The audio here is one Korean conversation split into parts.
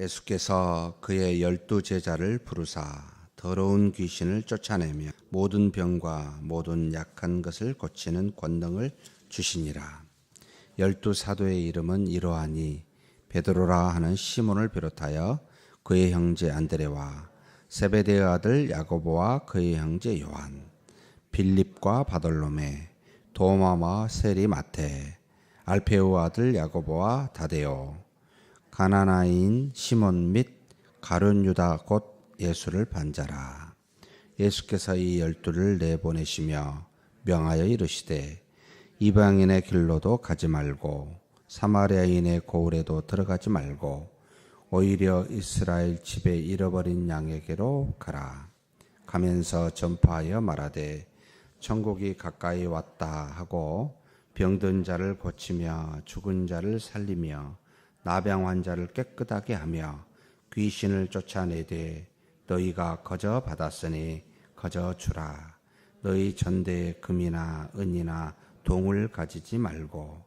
예수께서 그의 12제자를 부르사 더러운 귀신을 쫓아내며 모든 병과 모든 약한 것을 고치는 권능을 주시니라. 12사도의 이름은 이러하니 베드로라 하는 시몬을 비롯하여 그의 형제 안드레와 세베대의 아들 야고보와 그의 형제 요한, 빌립과 바돌로메, 도마와 세리 마테, 알페오 아들 야고보와 다데오, 가나나인 시몬 및 가룟 유다 곧 예수를 반자라. 예수께서 이 12를 내보내시며 명하여 이르시되 이방인의 길로도 가지 말고 사마리아인의 고을에도 들어가지 말고 오히려 이스라엘 집에 잃어버린 양에게로 가라. 가면서 전파하여 말하되 천국이 가까이 왔다 하고 병든 자를 고치며 죽은 자를 살리며 나병 환자를 깨끗하게 하며 귀신을 쫓아내되 너희가 거저 받았으니 거저 주라. 너희 전대에 금이나 은이나 동을 가지지 말고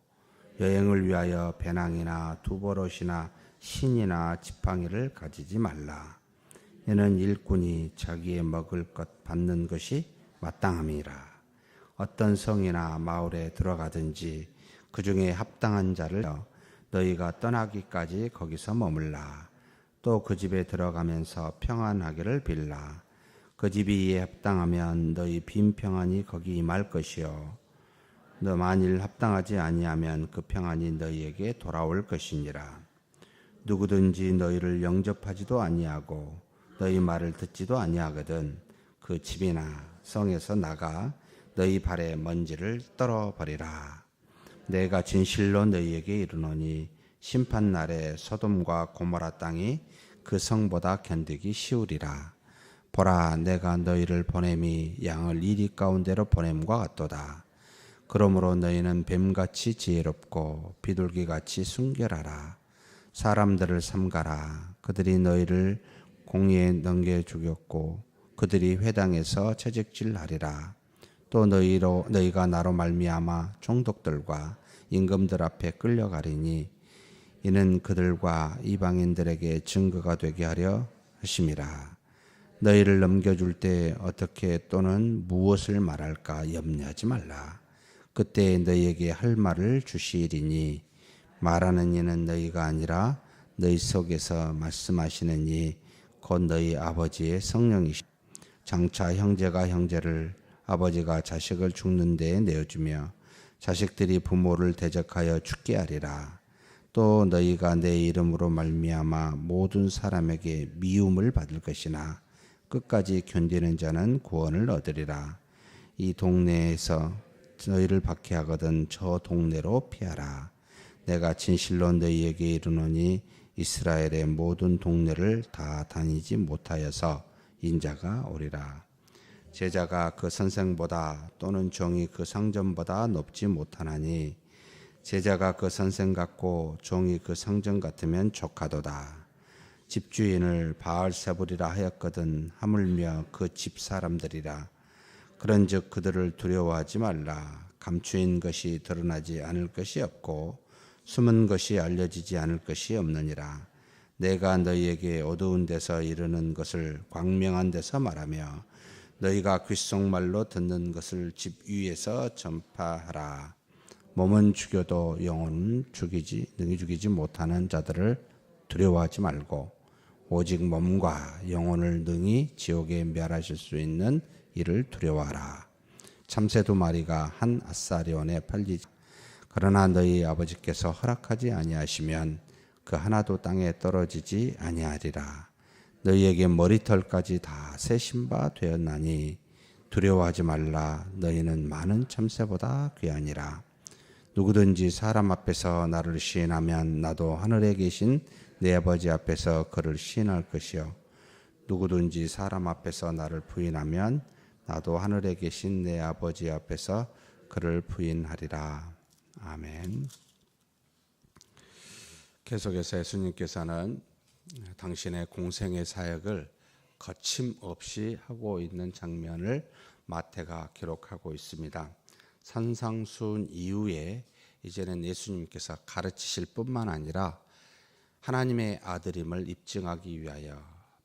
여행을 위하여 배낭이나 두버릇이나 신이나 지팡이를 가지지 말라. 이는 일꾼이 자기의 먹을 것 받는 것이 마땅함이라. 어떤 성이나 마을에 들어가든지 그 중에 합당한 자를 너희가 떠나기까지 거기서 머물라. 또 그 집에 들어가면서 평안하기를 빌라. 그 집이 이에 합당하면 너희 빈 평안이 거기 임할 것이요 너 만일 합당하지 아니하면 그 평안이 너희에게 돌아올 것이니라. 누구든지 너희를 영접하지도 아니하고 너희 말을 듣지도 아니하거든 그 집이나 성에서 나가 너희 발에 먼지를 떨어버리라. 내가 진실로 너희에게 이르노니 심판날에 소돔과 고모라 땅이 그 성보다 견디기 쉬우리라. 보라, 내가 너희를 보냄이 양을 이리 가운데로 보냄과 같도다. 그러므로 너희는 뱀같이 지혜롭고 비둘기같이 순결하라. 사람들을 삼가라. 그들이 너희를 공의에 넘겨 죽였고 그들이 회당에서 채찍질하리라. 또 너희가 나로 말미암아 총독들과 임금들 앞에 끌려가리니 이는 그들과 이방인들에게 증거가 되게 하려 하심이라. 너희를 넘겨줄 때 어떻게 또는 무엇을 말할까 염려하지 말라. 그때 너희에게 할 말을 주시리니 말하는 이는 너희가 아니라 너희 속에서 말씀하시는 이 곧 너희 아버지의 성령이시니 장차 형제가 형제를 아버지가 자식을 죽는 데에 내어주며 자식들이 부모를 대적하여 죽게 하리라. 또 너희가 내 이름으로 말미암아 모든 사람에게 미움을 받을 것이나 끝까지 견디는 자는 구원을 얻으리라. 이 동네에서 너희를 박해하거든 저 동네로 피하라. 내가 진실로 너희에게 이르노니 이스라엘의 모든 동네를 다 다니지 못하여서 인자가 오리라. 제자가 그 선생보다 또는 종이 그 상전보다 높지 못하나니 제자가 그 선생 같고 종이 그 상전 같으면 족하도다. 집주인을 바알세불이라 하였거든 하물며 그 집 사람들이라. 그런즉 그들을 두려워하지 말라. 감추인 것이 드러나지 않을 것이 없고 숨은 것이 알려지지 않을 것이 없느니라. 내가 너희에게 어두운 데서 이르는 것을 광명한 데서 말하며 너희가 귓속말로 듣는 것을 집 위에서 전파하라. 몸은 죽여도 영혼은 능히 죽이지 못하는 자들을 두려워하지 말고 오직 몸과 영혼을 능히 지옥에 멸하실 수 있는 이를 두려워하라. 참새 2마리가 한 아사리온에 팔리지. 그러나 너희 아버지께서 허락하지 아니하시면 그 하나도 땅에 떨어지지 아니하리라. 너희에게 머리털까지 다 세신 바 되었나니 두려워하지 말라. 너희는 많은 참새보다 귀하니라. 누구든지 사람 앞에서 나를 시인하면 나도 하늘에 계신 내 아버지 앞에서 그를 시인할 것이요 누구든지 사람 앞에서 나를 부인하면 나도 하늘에 계신 내 아버지 앞에서 그를 부인하리라. 아멘. 계속해서 예수님께서는 당신의 공생의 사역을 거침없이 하고 있는 장면을 마태가 기록하고 있습니다. 산상수훈 이후에 이제는 예수님께서 가르치실 뿐만 아니라 하나님의 아들임을 입증하기 위하여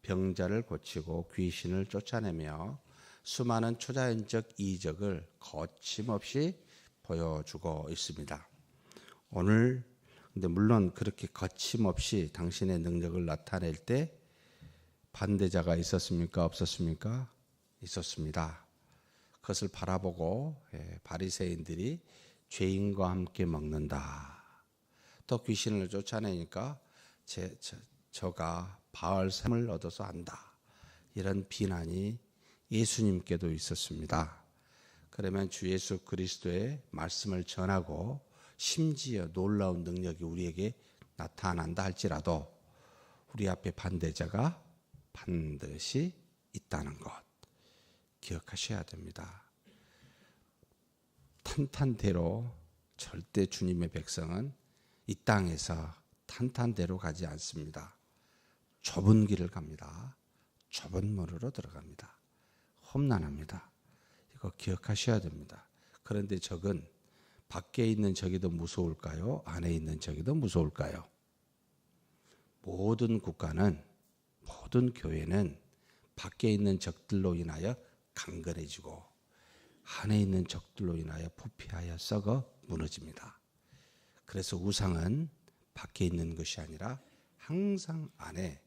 병자를 고치고 귀신을 쫓아내며 수많은 초자연적 이적을 거침없이 보여주고 있습니다. 오늘 근데 물론 그렇게 거침없이 당신의 능력을 나타낼 때 반대자가 있었습니까? 없었습니까? 있었습니다. 그것을 바라보고 바리새인들이 죄인과 함께 먹는다. 또 귀신을 쫓아내니까 저가 바알샘을 얻어서 안다. 이런 비난이 예수님께도 있었습니다. 그러면 주 예수 그리스도의 말씀을 전하고 심지어 놀라운 능력이 우리에게 나타난다 할지라도 우리 앞에 반대자가 반드시 있다는 것 기억하셔야 됩니다. 탄탄대로 절대 주님의 백성은 이 땅에서 탄탄대로 가지 않습니다. 좁은 길을 갑니다. 좁은 문으로 들어갑니다. 험난합니다. 이거 기억하셔야 됩니다. 그런데 적은 밖에 있는 적이 더 무서울까요? 안에 있는 적이 더 무서울까요? 모든 국가는, 모든 교회는 밖에 있는 적들로 인하여 강건해지고 안에 있는 적들로 인하여 부패하여 썩어 무너집니다. 그래서 우상은 밖에 있는 것이 아니라 항상 안에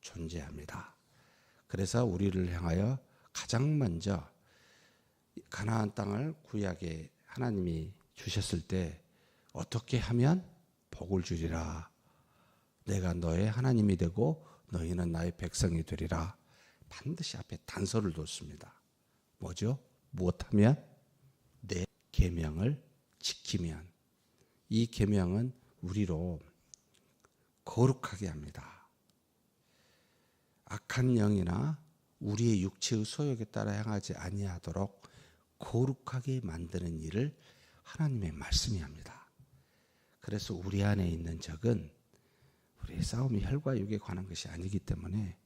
존재합니다. 그래서 우리를 향하여 가장 먼저 가나안 땅을 구약에 하나님이 주셨을 때 어떻게 하면 복을 주리라. 내가 너의 하나님이 되고 너희는 나의 백성이 되리라. 반드시 앞에 단서를 뒀습니다. 뭐죠? 무엇하면? 내 계명을 지키면. 이 계명은 우리로 거룩하게 합니다. 악한 영이나 우리의 육체의 소욕에 따라 행하지 아니하도록 거룩하게 만드는 일을 하나님의 말씀이 합니다. 그래서 우리 안에 있는 적은 우리의 싸움이 혈과 육에 관한 것이 아니기 때문에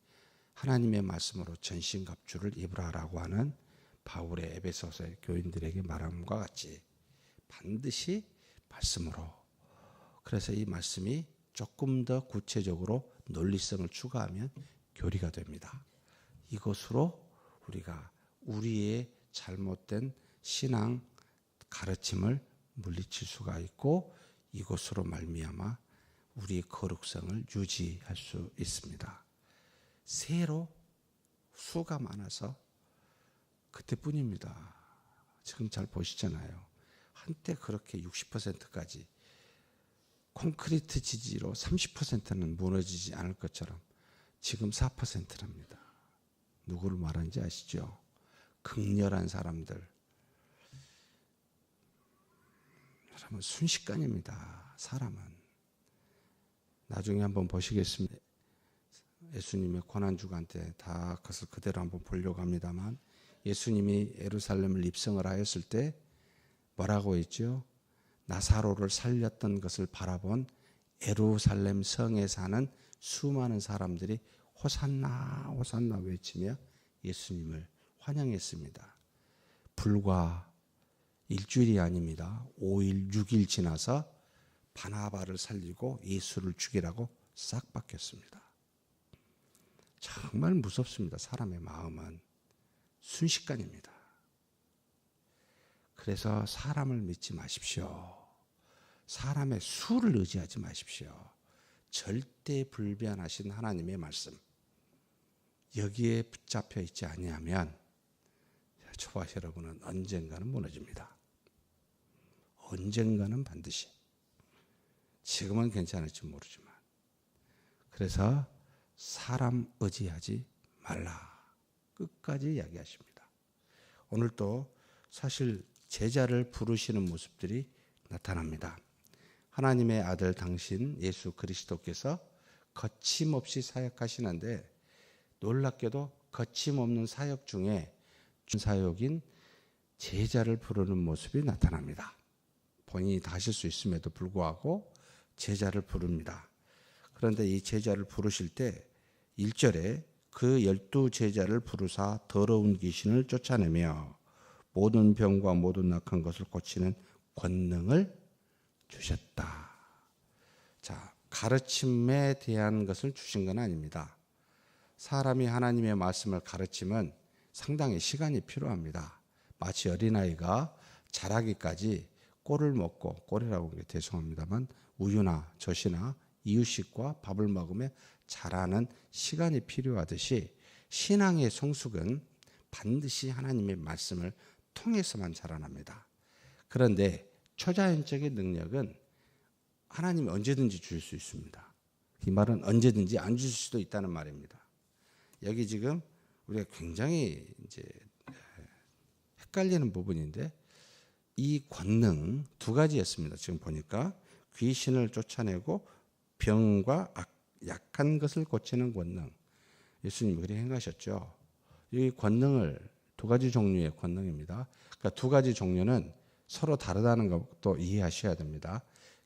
하나님의 말씀으로 전신갑주를 입으라라고 하는 바울의 에베소서의 교인들에게 말함과 같이 반드시 말씀으로. 그래서 이 말씀이 조금 더 구체적으로 논리성을 추가하면 교리가 됩니다. 이것으로 우리가 우리의 잘못된 신앙 가르침을 물리칠 수가 있고 이것으로 말미암아 우리의 거룩성을 유지할 수 있습니다. 새로 수가 많아서 그때뿐입니다. 지금 잘 보시잖아요. 한때 그렇게 60%까지 콘크리트 지지로 30%는 무너지지 않을 것처럼 지금 4%랍니다. 누구를 말하는지 아시죠? 극렬한 사람들. 여러분 순식간입니다. 사람은. 나중에 한번 보시겠습니다. 예수님의 고난주간 때 다 그것을 그대로 한번 보려고 합니다만 예수님이 예루살렘을 입성을 하였을 때 뭐라고 했죠? 나사로를 살렸던 것을 바라본 예루살렘 성에 사는 수많은 사람들이 호산나 호산나 외치며 예수님을 환영했습니다. 불과 일주일이 아닙니다. 5일 6일 지나서 바나바를 살리고 예수를 죽이라고 싹 바뀌었습니다. 정말 무섭습니다. 사람의 마음은 순식간입니다. 그래서 사람을 믿지 마십시오. 사람의 수를 의지하지 마십시오. 절대 불변하신 하나님의 말씀. 여기에 붙잡혀 있지 아니하면 저와 여러분은 언젠가는 무너집니다. 언젠가는 반드시. 지금은 괜찮을지 모르지만. 그래서 사람 의지하지 말라. 끝까지 이야기하십니다. 오늘 또 사실 제자를 부르시는 모습들이 나타납니다. 하나님의 아들 당신 예수 그리스도께서 거침없이 사역하시는데 놀랍게도 거침없는 사역 중에 사역인 제자를 부르는 모습이 나타납니다. 본인이 다 하실 수 있음에도 불구하고 제자를 부릅니다. 그런데 이 제자를 부르실 때 1절에 그 12 제자를 부르사 더러운 귀신을 쫓아내며 모든 병과 모든 악한 것을 고치는 권능을 주셨다. 자, 가르침에 대한 것을 주신 건 아닙니다. 사람이 하나님의 말씀을 가르치면 상당히 시간이 필요합니다. 마치 어린아이가 자라기까지 꼴을 먹고, 꼴이라고 하는 게 죄송합니다만 우유나 젖이나 이유식과 밥을 먹으며 자라는 시간이 필요하듯이 신앙의 성숙은 반드시 하나님의 말씀을 통해서만 자라납니다. 그런데 초자연적인 능력은 하나님이 언제든지 줄 수 있습니다. 이 말은 언제든지 안 주실 수도 있다는 말입니다. 여기 지금 우리가 굉장히 이제 헷갈리는 부분인데 이 권능 두 가지였습니다. 지금 보니까 귀신을 쫓아내고 병과 약한 것을 고치는 권능. 예수님이 그렇게 행하셨죠. 이 권능을 두 가지 종류의 권능입니다. 그러니까 두 가지 종류는 서로 다르다는 것도 이해하셔야 됩니다.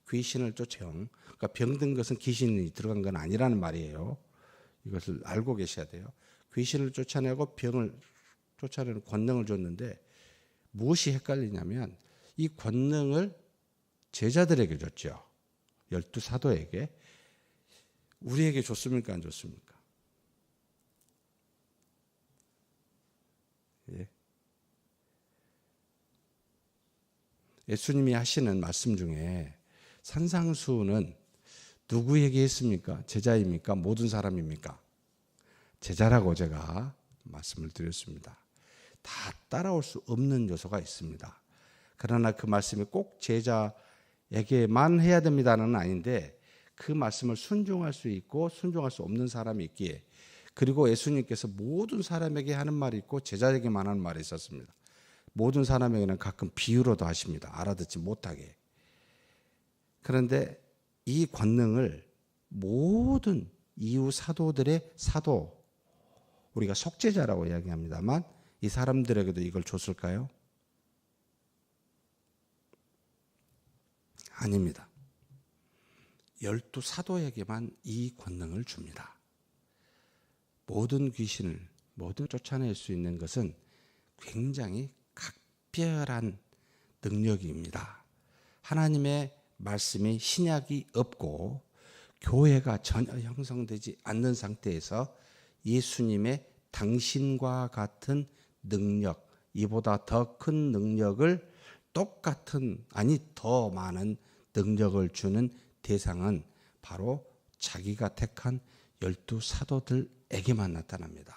귀신을 쫓아요. 그러니까 병든 것은 귀신이 들어간 건 아니라는 말이에요. 이것을 알고 계셔야 돼요. 귀신을 쫓아내고 병을 쫓아내는 권능을 줬는데 무엇이 헷갈리냐면 이 권능을 제자들에게 줬죠. 12사도에게. 우리에게 줬습니까? 안 줬습니까? 예. 예수님이 하시는 말씀 중에 산상수훈은 누구에게 했습니까? 제자입니까? 모든 사람입니까? 제자라고 제가 말씀을 드렸습니다. 다 따라올 수 없는 요소가 있습니다. 그러나 그 말씀이 꼭 제자에게만 해야 됩니다는 아닌데 그 말씀을 순종할 수 있고 순종할 수 없는 사람이 있기에 그리고 예수님께서 모든 사람에게 하는 말이 있고 제자에게만 하는 말이 있었습니다. 모든 사람에게는 가끔 비유로도 하십니다. 알아듣지 못하게. 그런데 이 권능을 모든 이후 사도들의 사도, 우리가 속죄자라고 이야기합니다만 이 사람들에게도 이걸 줬을까요? 아닙니다. 12사도에게만 이 권능을 줍니다. 모든 귀신을 모두 쫓아낼 수 있는 것은 굉장히 각별한 능력입니다. 하나님의 말씀이 신약이 없고 교회가 전혀 형성되지 않는 상태에서 예수님의 당신과 같은 능력, 이보다 더 큰 능력을 똑같은, 아니 더 많은 능력을 주는 대상은 바로 자기가 택한 12사도들에게만 나타납니다.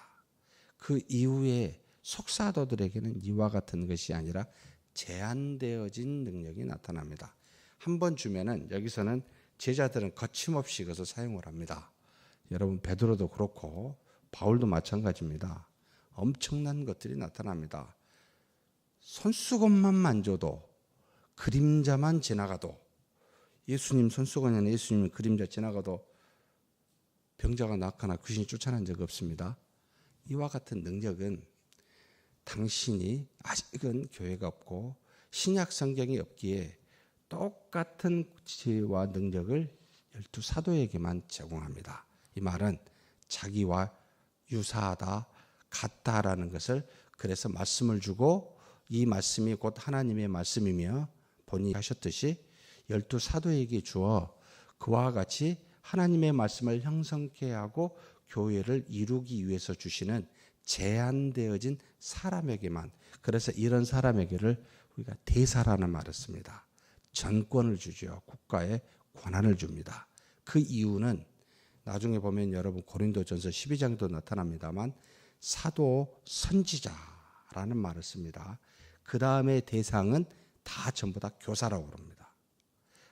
그 이후에 속사도들에게는 이와 같은 것이 아니라 제한되어진 능력이 나타납니다. 한 번 주면은 여기서는 제자들은 거침없이 그것을 사용을 합니다. 여러분 베드로도 그렇고 바울도 마찬가지입니다. 엄청난 것들이 나타납니다. 손수건만 만져도 그림자만 지나가도 예수님 손수건에는 예수님 그림자 지나가도 병자가 낫거나 귀신이 쫓아난 적 없습니다. 이와 같은 능력은 당신이 아직은 교회가 없고 신약 성경이 없기에 똑같은 지혜와 능력을 12사도에게만 제공합니다. 이 말은 자기와 유사하다, 같다라는 것을 그래서 말씀을 주고 이 말씀이 곧 하나님의 말씀이며 본인이 하셨듯이 12사도에게 주어 그와 같이 하나님의 말씀을 형성케 하고 교회를 이루기 위해서 주시는 제한되어진 사람에게만, 그래서 이런 사람에게를 우리가 대사라는 말을 씁니다. 전권을 주죠. 국가에 권한을 줍니다. 그 이유는 나중에 보면 여러분 고린도전서 12장도 나타납니다만 사도 선지자라는 말을 씁니다. 그 다음에 대상은 다 전부 다 교사라고 그럽니다.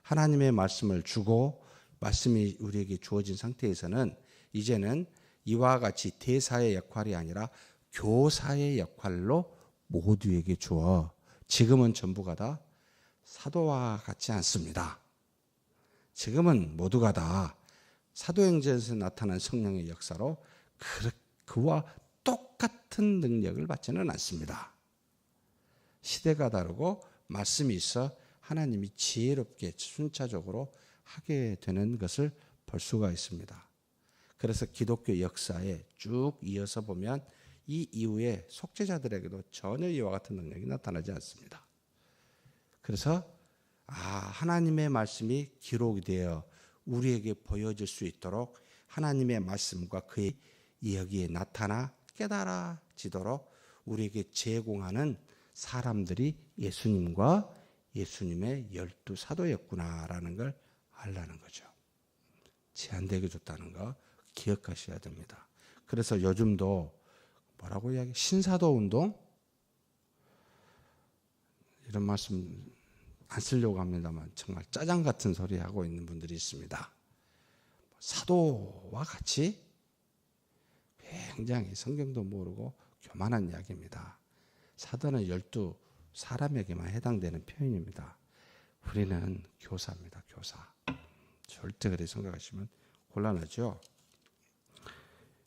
하나님의 말씀을 주고 말씀이 우리에게 주어진 상태에서는 이제는 이와 같이 대사의 역할이 아니라 교사의 역할로 모두에게 주어 지금은 전부가 다 사도와 같지 않습니다. 지금은 모두가 다 사도행전에서 나타난 성령의 역사로 그와 똑같은 능력을 받지는 않습니다. 시대가 다르고 말씀이 있어 하나님이 지혜롭게 순차적으로 하게 되는 것을 볼 수가 있습니다. 그래서 기독교 역사에 쭉 이어서 보면 이 이후에 속죄자들에게도 전혀 이와 같은 능력이 나타나지 않습니다. 그래서 하나님의 말씀이 기록되어 우리에게 보여질 수 있도록 하나님의 말씀과 그의 여기에 나타나 깨달아지도록 우리에게 제공하는 사람들이 예수님과 예수님의 12사도였구나라는 걸 알라는 거죠. 제한되게 줬다는 거 기억하셔야 됩니다. 그래서 요즘도 뭐라고 이야기? 신사도 운동? 이런 말씀 안 쓰려고 합니다만 정말 짜장 같은 소리 하고 있는 분들이 있습니다. 사도와 같이 굉장히 성경도 모르고 교만한 이야기입니다. 사도는 12사람에게만 해당되는 표현입니다. 우리는 교사입니다. 교사. 절대 그렇게 생각하시면 곤란하죠.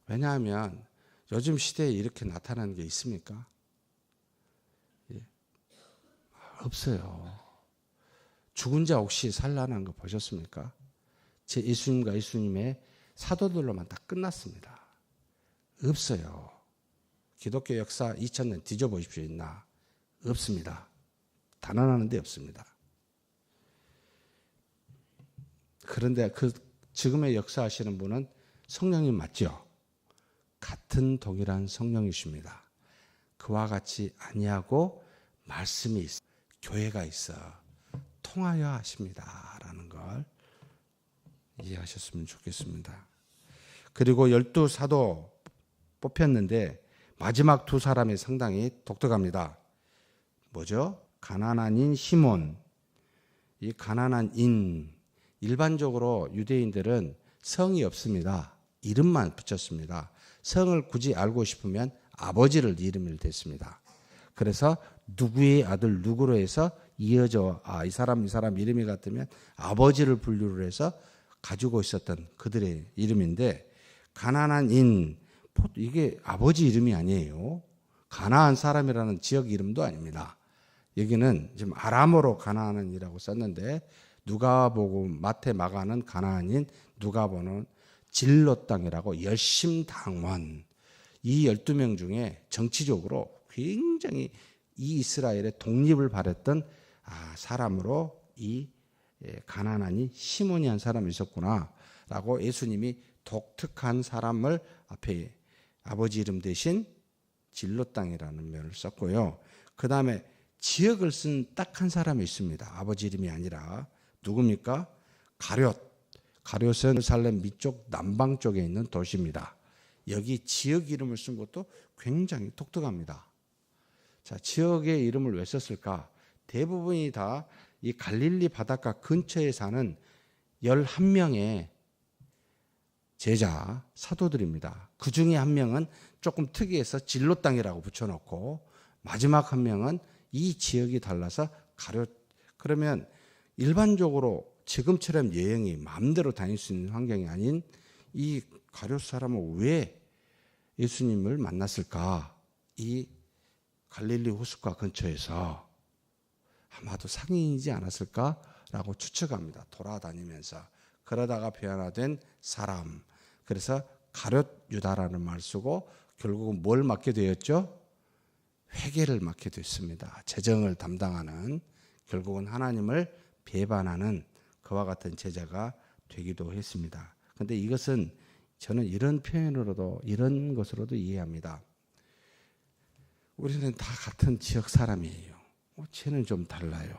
왜냐하면 요즘 시대에 이렇게 나타나는 게 있습니까? 예. 없어요. 죽은 자 혹시 살아난 거 보셨습니까? 제 예수님과 예수님의 사도들로만 다 끝났습니다. 없어요. 기독교 역사 2000년 뒤져보십시오. 있나? 없습니다. 단 하나는 데 없습니다. 그런데 그 지금의 역사하시는 분은 성령님 맞죠? 같은 동일한 성령이십니다. 그와 같이 아니하고 말씀이 있어, 교회가 있어 통하여 하십니다라는 걸 이해하셨으면 좋겠습니다. 그리고 12사도 뽑혔는데 마지막 두 사람이 상당히 독특합니다. 뭐죠? 가나안 인 시몬. 이 가나안 인, 일반적으로 유대인들은 성이 없습니다. 이름만 붙였습니다. 성을 굳이 알고 싶으면 아버지를 이름을 댔습니다. 그래서 누구의 아들 누구로 해서 이어져 이 사람 이름이 같으면 아버지를 분류를 해서 가지고 있었던 그들의 이름인데, 가나안 인, 이게 아버지 이름이 아니에요. 가나안 사람이라는 지역 이름도 아닙니다. 여기는 지금 아람어로 가나안이라고 썼는데 누가복음, 마태, 마가는 가나안인, 누가복음은 진로 땅이라고 열심당원. 이 12명 중에 정치적으로 굉장히 이 이스라엘의 독립을 바랬던 사람으로 이 가나안이 시몬이 한 사람이 있었구나라고 예수님이 독특한 사람을 앞에 아버지 이름 대신 진로 땅이라는 면을 썼고요. 그 다음에 지역을 쓴 딱 한 사람이 있습니다. 아버지 이름이 아니라 누굽니까? 가룟. 가룟은 예루살렘 밑쪽 남방 쪽에 있는 도시입니다. 여기 지역 이름을 쓴 것도 굉장히 독특합니다. 자, 지역의 이름을 왜 썼을까? 대부분이 다 이 갈릴리 바닷가 근처에 사는 11명의 제자, 사도들입니다. 그 중에 한 명은 조금 특이해서 진로 땅이라고 붙여놓고 마지막 한 명은 이 지역이 달라서 가룟. 그러면 일반적으로 지금처럼 여행이 마음대로 다닐 수 있는 환경이 아닌 이 가룟 사람은 왜 예수님을 만났을까? 이 갈릴리 호숫가 근처에서 아마도 상인이지 않았을까라고 추측합니다. 돌아다니면서. 그러다가 변화된 사람. 그래서 가룟 유다라는 말을 쓰고 결국은 뭘 맡게 되었죠? 회개를 맡게 됐습니다. 재정을 담당하는, 결국은 하나님을 배반하는 그와 같은 제자가 되기도 했습니다. 그런데 이것은 저는 이런 표현으로도, 이런 것으로도 이해합니다. 우리는 다 같은 지역 사람이에요. 쟤는 좀 달라요.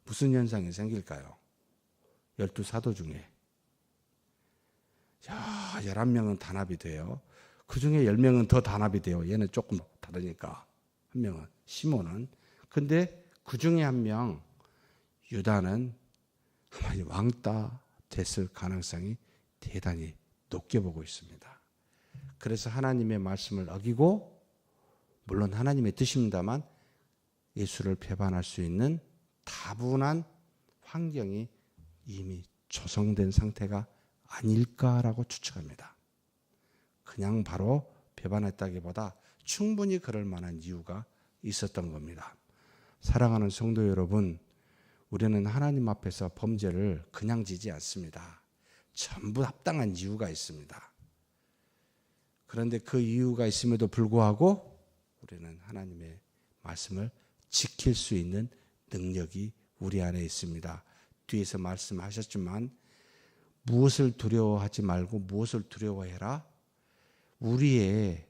무슨 현상이 생길까요? 12사도 중에 11명은 단합이 돼요. 그 중에 10명은 더 단합이 돼요. 얘는 조금 다르니까. 한 명은, 시몬은. 근데 그 중에 한 명, 유다는 아마 왕따 됐을 가능성이 대단히 높게 보고 있습니다. 그래서 하나님의 말씀을 어기고, 물론 하나님의 뜻입니다만 예수를 배반할 수 있는 다분한 환경이 이미 조성된 상태가 아닐까라고 추측합니다. 그냥 바로 배반했다기보다 충분히 그럴 만한 이유가 있었던 겁니다. 사랑하는 성도 여러분, 우리는 하나님 앞에서 범죄를 그냥 지지 않습니다. 전부 합당한 이유가 있습니다. 그런데 그 이유가 있음에도 불구하고 우리는 하나님의 말씀을 지킬 수 있는 능력이 우리 안에 있습니다. 뒤에서 말씀하셨지만 무엇을 두려워하지 말고 무엇을 두려워해라? 우리의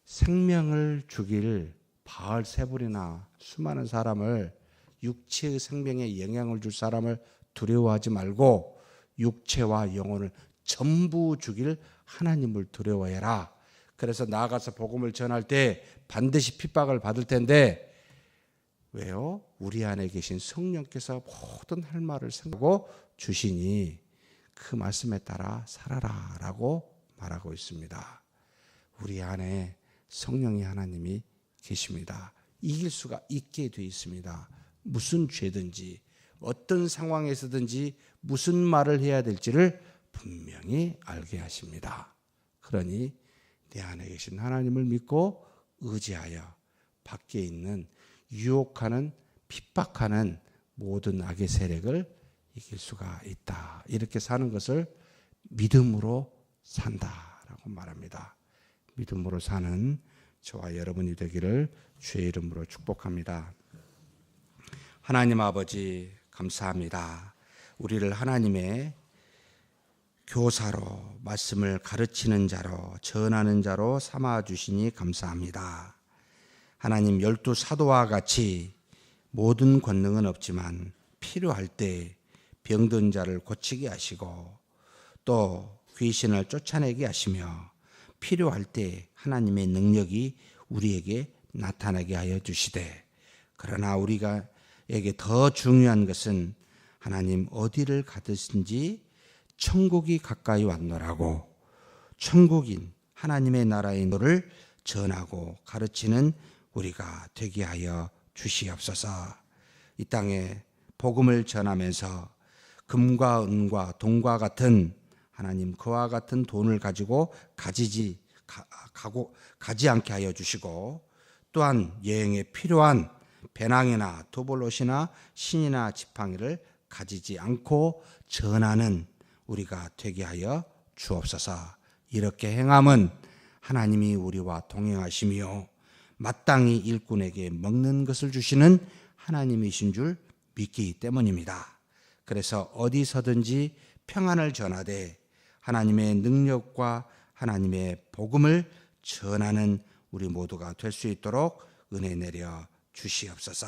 생명을 죽일 바알세불이나 수많은 사람을, 육체의 생명에 영향을 줄 사람을 두려워하지 말고 육체와 영혼을 전부 죽일 하나님을 두려워해라. 그래서 나아가서 복음을 전할 때 반드시 핍박을 받을 텐데, 왜요? 우리 안에 계신 성령께서 모든 할 말을 생각하고 주시니 그 말씀에 따라 살아라 라고 말하고 있습니다. 우리 안에 성령이 하나님이 계십니다. 이길 수가 있게 되어 있습니다. 무슨 죄든지 어떤 상황에서든지 무슨 말을 해야 될지를 분명히 알게 하십니다. 그러니 내 안에 계신 하나님을 믿고 의지하여 밖에 있는 유혹하는, 핍박하는 모든 악의 세력을 이길 수가 있다. 이렇게 사는 것을 믿음으로 산다라고 말합니다. 믿음으로 사는 저와 여러분이 되기를 주의 이름으로 축복합니다. 하나님 아버지 감사합니다. 우리를 하나님의 교사로, 말씀을 가르치는 자로, 전하는 자로 삼아주시니 감사합니다. 하나님, 12사도와 같이 모든 권능은 없지만 필요할 때 병든 자를 고치게 하시고 또 귀신을 쫓아내게 하시며 필요할 때 하나님의 능력이 우리에게 나타나게 하여 주시되, 그러나 우리가에게 더 중요한 것은 하나님 어디를 가든지 천국이 가까이 왔노라고, 천국인 하나님의 나라의 노를 전하고 가르치는 우리가 되게 하여 주시옵소서. 이 땅에 복음을 전하면서 금과 은과 동과 같은, 하나님 그와 같은 돈을 가지고 가지 않게 하여 주시고, 또한 여행에 필요한 배낭이나 도볼롯이나 신이나 지팡이를 가지지 않고 전하는 우리가 되게 하여 주옵소서. 이렇게 행함은 하나님이 우리와 동행하시며 마땅히 일꾼에게 먹는 것을 주시는 하나님이신 줄 믿기 때문입니다. 그래서 어디서든지 평안을 전하되 하나님의 능력과 하나님의 복음을 전하는 우리 모두가 될 수 있도록 은혜 내려 주시옵소서.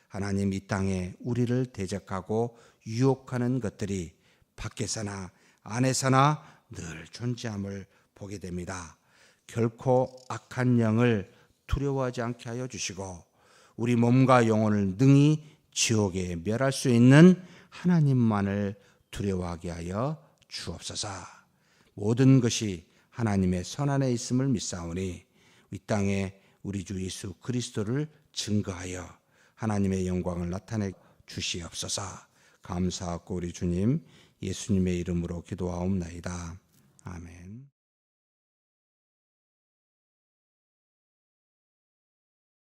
하나님, 이 땅에 우리를 대적하고 유혹하는 것들이 밖에서나 안에서나 늘 존재함을 보게 됩니다. 결코 악한 영을 두려워하지 않게 하여 주시고 우리 몸과 영혼을 능히 지옥에 멸할 수 있는 하나님만을 두려워하게 하여 주옵소서. 모든 것이 하나님의 손안에 있음을 믿사오니 이 땅에 우리 주 예수 그리스도를 증거하여 하나님의 영광을 나타내 주시옵소서. 감사하고 우리 주님 예수님의 이름으로 기도하옵나이다. 아멘.